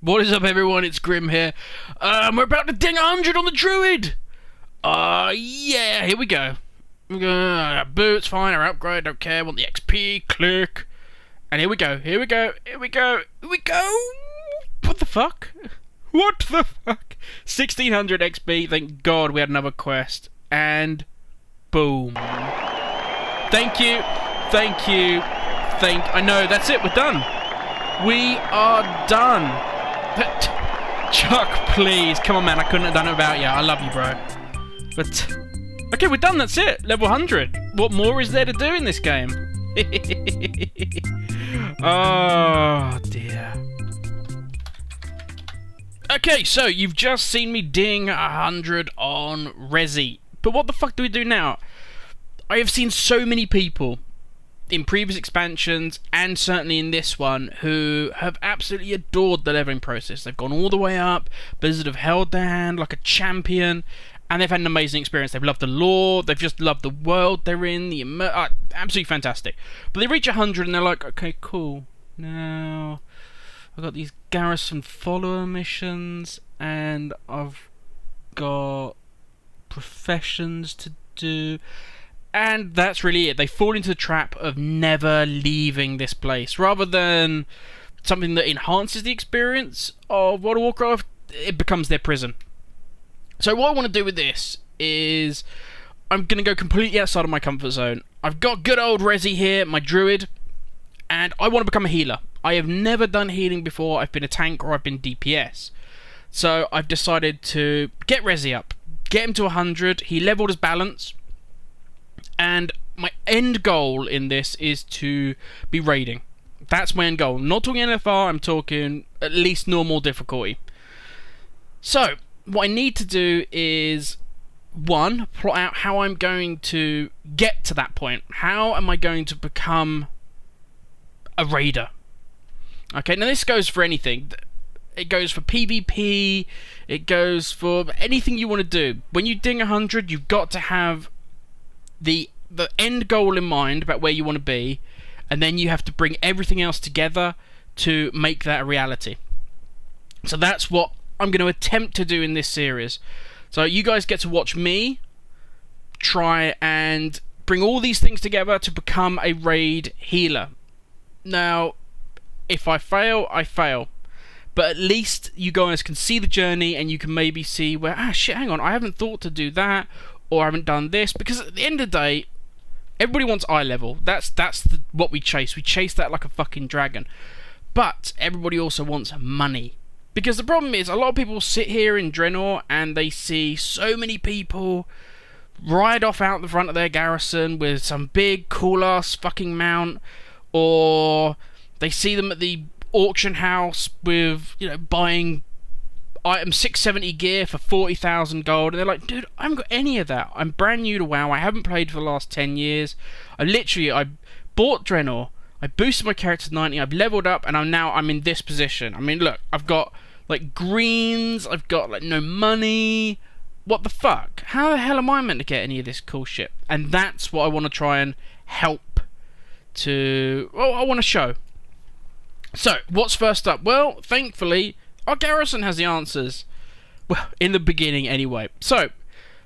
What is up, everyone? It's Grim here. We're about to ding 100 on the Druid! Yeah, here we go. Boots, fine, our upgrade, don't care, want the XP, click. And here we go, here we go, here we go, here we go! What the fuck? What the fuck? 1600 XP, thank God we had another quest. And boom. Thank you, thank you, I know, that's it, we're done. We are done. Chuck, please. Come on, man. I couldn't have done it without you. I love you, bro. But, okay, we're done. That's it. Level 100. What more is there to do in this game? Oh, dear. Okay, so you've just seen me ding 100 on Resi. But what the fuck do we do now? I have seen so many people in previous expansions, and certainly in this one, who have absolutely adored the leveling process. They've gone all the way up, Blizzard have held their hand like a champion, and they've had an amazing experience. They've loved the lore, they've just loved the world they're in, absolutely fantastic. But they reach 100 and they're like, okay, cool, now I've got these garrison follower missions, and I've got professions to do. And that's really it. They fall into the trap of never leaving this place. Rather than something that enhances the experience of World of Warcraft, it becomes their prison. So what I want to do with this is I'm going to go completely outside of my comfort zone. I've got good old Resi here, my druid, and I want to become a healer. I have never done healing before. I've been a tank or I've been DPS. So I've decided to get Resi up, get him to 100. He leveled his balance. And my end goal in this is to be raiding. That's my end goal. I'm not talking NFR, I'm talking at least normal difficulty. So, what I need to do is, one, plot out how I'm going to get to that point. How am I going to become a raider? Okay, now this goes for anything. It goes for PvP, it goes for anything you want to do. When you ding 100, you've got to have the end goal in mind about where you want to be, and then you have to bring everything else together to make that a reality. So that's what I'm going to attempt to do in this series. So you guys get to watch me try and bring all these things together to become a raid healer. Now, if I fail, I fail. But at least you guys can see the journey, and you can maybe see where, shit, hang on, I haven't thought to do that, or I haven't done this, because at the end of the day, everybody wants eye level. That's what we chase. We chase that like a fucking dragon. But everybody also wants money. Because the problem is, a lot of people sit here in Draenor and they see so many people ride off out the front of their garrison with some big cool ass fucking mount, or they see them at the auction house with, buying item 670 gear for 40,000 gold, and they're like, dude, I haven't got any of that. I'm brand new to WoW. I haven't played for the last 10 years. I bought Draenor. I boosted my character to 90. I've leveled up, and I'm in this position. I mean, look, I've got like greens. I've got like no money. What the fuck? How the hell am I meant to get any of this cool shit? And that's what I want to try and help to. Well, I want to show. So, what's first up? Well, thankfully, our garrison has the answers. Well, in the beginning anyway. So,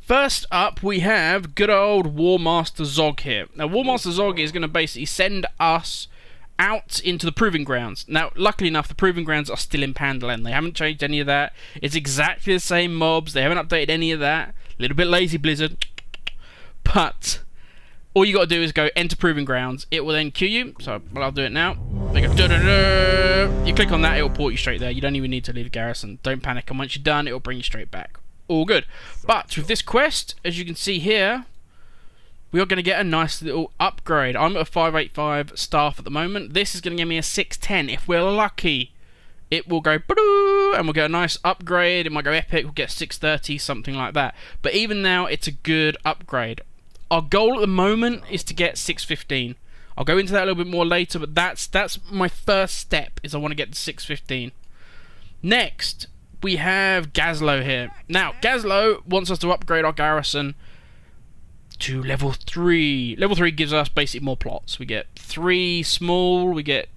first up we have good old War Master Zog here. Now, War Master Zog is going to basically send us out into the Proving Grounds. Now, luckily enough, the Proving Grounds are still in Pandaland. They haven't changed any of that. It's exactly the same mobs. They haven't updated any of that. A little bit lazy, Blizzard. But all you got to do is go enter Proving Grounds. It will then queue you. So, I'll do it now. They go, da-da-da. You click on that, it will port you straight there. You don't even need to leave the garrison. Don't panic, and once you're done, it will bring you straight back. All good. But with this quest, as you can see here, we are going to get a nice little upgrade. I'm at a 585 staff at the moment. This is going to give me a 610. If we're lucky, it will go and we'll get a nice upgrade. It might go epic, we'll get 630, something like that. But even now, it's a good upgrade. Our goal at the moment is to get 615. I'll go into that a little bit more later, but that's my first step, is I want to get to 615. Next, we have Gazlo here. Now, Gazlo wants us to upgrade our garrison to level 3. Level 3 gives us basically more plots. We get 3 small, we get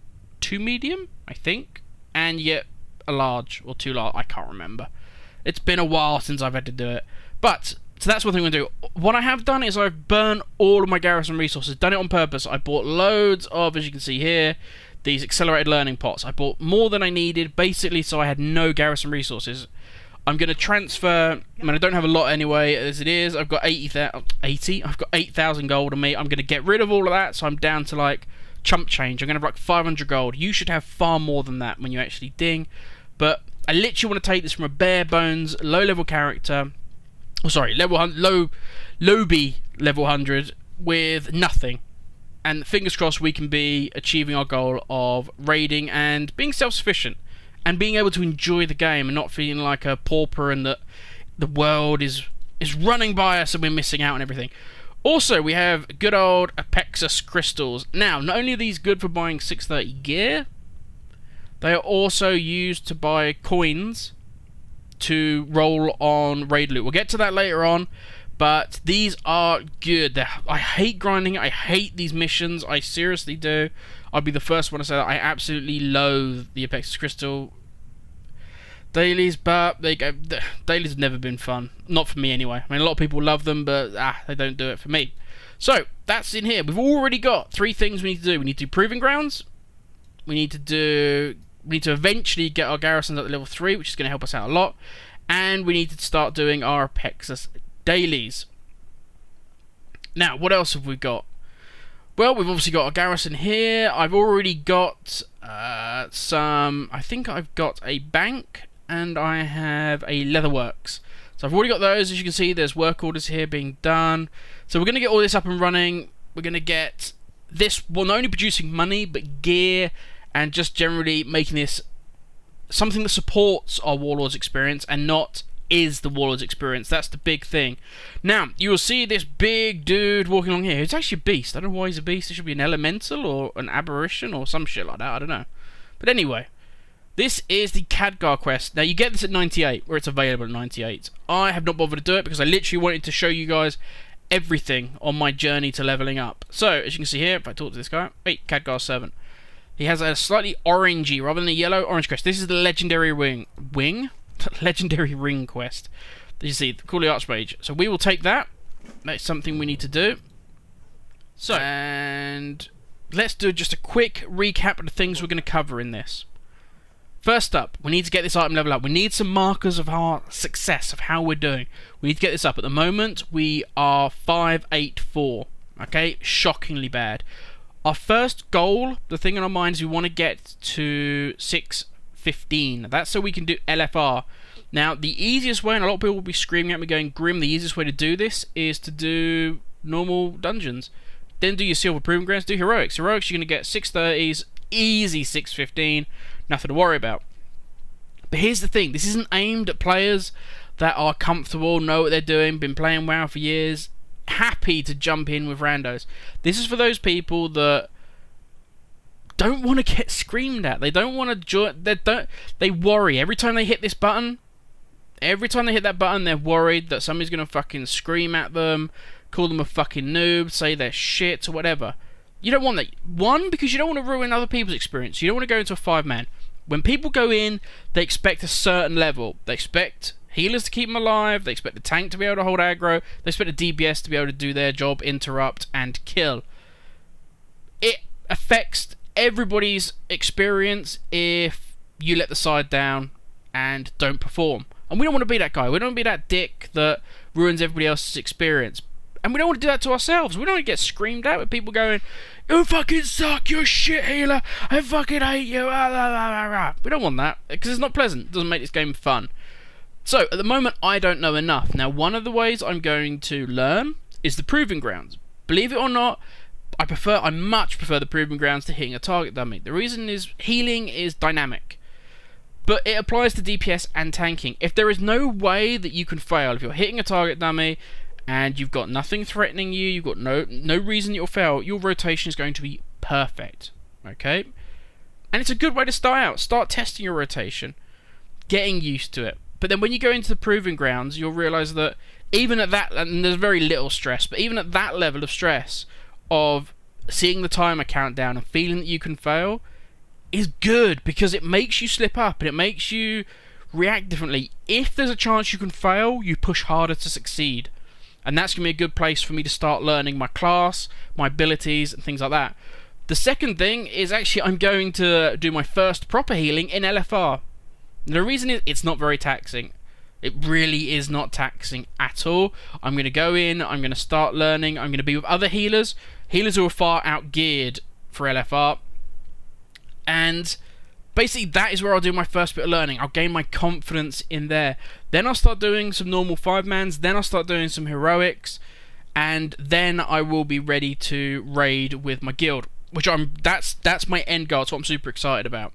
2 medium, I think, and you get a large or 2 large. I can't remember. It's been a while since I've had to do it. But, so that's one thing I'm going to do. What I have done is I've burnt all of my garrison resources. Done it on purpose. I bought loads of, as you can see here, these accelerated learning pots. I bought more than I needed, basically, so I had no garrison resources. I'm going to transfer, I mean, I don't have a lot anyway, as it is. I've got 80? I've got 8,000 gold on me. I'm going to get rid of all of that, so I'm down to, like, chump change. I'm going to have, like, 500 gold. You should have far more than that when you actually ding. But I literally want to take this from a bare bones, low-level character, oh, sorry, low B level 100 with nothing. And fingers crossed we can be achieving our goal of raiding and being self-sufficient. And being able to enjoy the game and not feeling like a pauper and that the world is running by us and we're missing out on everything. Also, we have good old Apexus crystals. Now, not only are these good for buying 630 gear, they are also used to buy coins to roll on raid loot. We'll get to that later on, but these are good. I hate grinding. I hate these missions. I seriously do. I'll be the first one to say that I absolutely loathe the Apexus crystal dailies, but dailies have never been fun. Not for me anyway. I mean, a lot of people love them, but they don't do it for me. So, that's in here. We've already got 3 things we need to do. We need to do Proving Grounds. We need to eventually get our garrisons up to level 3, which is going to help us out a lot. And we need to start doing our Apexus dailies. Now, what else have we got? Well, we've obviously got a garrison here. I've already got some... I think I've got a bank and I have a leatherworks. So I've already got those. As you can see, there's work orders here being done. So we're going to get all this up and running. We're going to get this, well, not only producing money, but gear, and just generally making this something that supports our Warlords experience and not is the Warlords experience. That's the big thing. Now, you will see this big dude walking along here. It's actually a beast. I don't know why he's a beast. It should be an elemental or an aberration or some shit like that. I don't know. But anyway, this is the Khadgar quest. Now, you get this at 98, where it's available at 98. I have not bothered to do it because I literally wanted to show you guys everything on my journey to leveling up. So, as you can see here, if I talk to this guy, wait, Khadgar servant. He has a slightly orangey, rather than a yellow-orange quest. This is the legendary wing? Legendary ring quest. You see, the Cooley Archmage. So we will take that. That's something we need to do. So, and let's do just a quick recap of the things we're going to cover in this. First up, we need to get this item level up. We need some markers of our success, of how we're doing. We need to get this up. At the moment, we are 584. Okay, shockingly bad. Our first goal, the thing in our mind, is we want to get to 615. That's so we can do LFR. Now, the easiest way, and a lot of people will be screaming at me going, Grim, the easiest way to do this is to do normal dungeons. Then do your Silver Proving Grounds, do Heroics. Heroics, you're going to get 630s, easy 615, nothing to worry about. But here's the thing, this isn't aimed at players that are comfortable, know what they're doing, been playing WoW for years, happy to jump in with randos. This is for those people that don't want to get screamed at. They don't want to join. They worry every time they hit this button. Every time they hit that button, they're worried that somebody's gonna fucking scream at them, call them a fucking noob, say they're shit or whatever. You don't want that. One, because you don't want to ruin other people's experience. You don't want to go into a 5-man. When people go in, they expect a certain level. They expect healers to keep them alive. They expect the tank to be able to hold aggro. They expect the DBS to be able to do their job, interrupt, and kill. It affects everybody's experience if you let the side down and don't perform. And we don't want to be that guy. We don't want to be that dick that ruins everybody else's experience. And we don't want to do that to ourselves. We don't want to get screamed at with people going, "You fucking suck, you're a shit healer, I fucking hate you." We don't want that, because it's not pleasant. It doesn't make this game fun. So, at the moment, I don't know enough. Now, one of the ways I'm going to learn is the Proving Grounds. Believe it or not, I much prefer the Proving Grounds to hitting a target dummy. The reason is healing is dynamic, but it applies to DPS and tanking. If there is no way that you can fail, if you're hitting a target dummy and you've got nothing threatening you, you've got no reason you'll fail, your rotation is going to be perfect. Okay? And it's a good way to start out. Start testing your rotation, getting used to it. But then when you go into the Proving Grounds, you'll realise that even at that, and there's very little stress, but even at that level of stress, of seeing the timer count down and feeling that you can fail, is good because it makes you slip up and it makes you react differently. If there's a chance you can fail, you push harder to succeed. And that's going to be a good place for me to start learning my class, my abilities, and things like that. The second thing is actually I'm going to do my first proper healing in LFR. The reason is it's not very taxing. It really is not taxing at all. I'm going to go in, I'm going to start learning, I'm going to be with other healers who are far out-geared for LFR. And basically that is where I'll do my first bit of learning. I'll gain my confidence in there. Then I'll start doing some normal 5-mans, then I'll start doing some heroics, and then I will be ready to raid with my guild. Which that's my end goal. That's what I'm super excited about.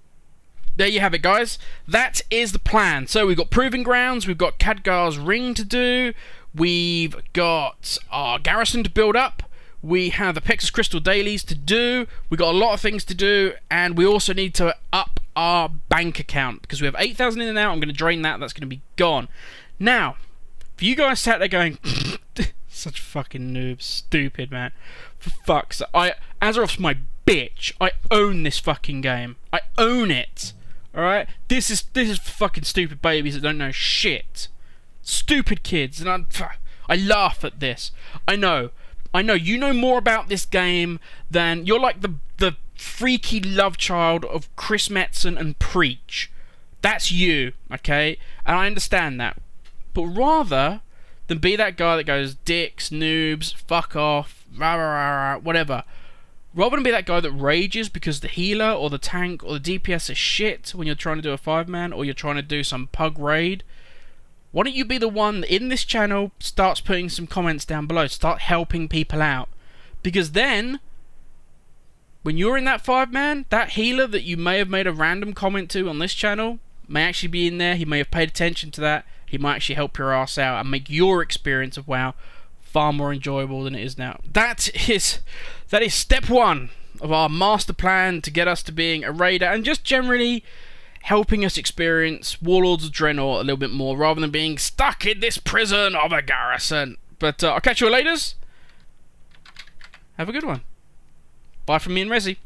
There you have it, guys. That is the plan. So we've got Proving Grounds, we've got Khadgar's Ring to do, we've got our garrison to build up, we have the Pexus Crystal dailies to do, we've got a lot of things to do, and we also need to up our bank account because we have 8,000 in there now. I'm going to drain that. That's going to be gone. Now, for you guys sat there going, such fucking noobs, stupid, man. For fuck's sake. Azeroth's my bitch. I own this fucking game. I own it. Alright? This is for fucking stupid babies that don't know shit. Stupid kids. And I laugh at this. I know. You know more about this game than... You're like the freaky love child of Chris Metzen and Preach. That's you. Okay? And I understand that. But rather than be that guy that goes, dicks, noobs, fuck off, rah, rah, rah, rah, whatever. Rather than be that guy that rages because the healer or the tank or the DPS is shit when you're trying to do a 5-man or you're trying to do some pug raid, why don't you be the one that in this channel starts putting some comments down below, start helping people out. Because then, when you're in that 5-man, that healer that you may have made a random comment to on this channel may actually be in there, he may have paid attention to that, he might actually help your ass out and make your experience of WoW far more enjoyable than it is now. That is step 1 of our master plan to get us to being a raider and just generally helping us experience Warlords of Draenor a little bit more rather than being stuck in this prison of a garrison. But I'll catch you all later. Have a good one. Bye from me and Resi.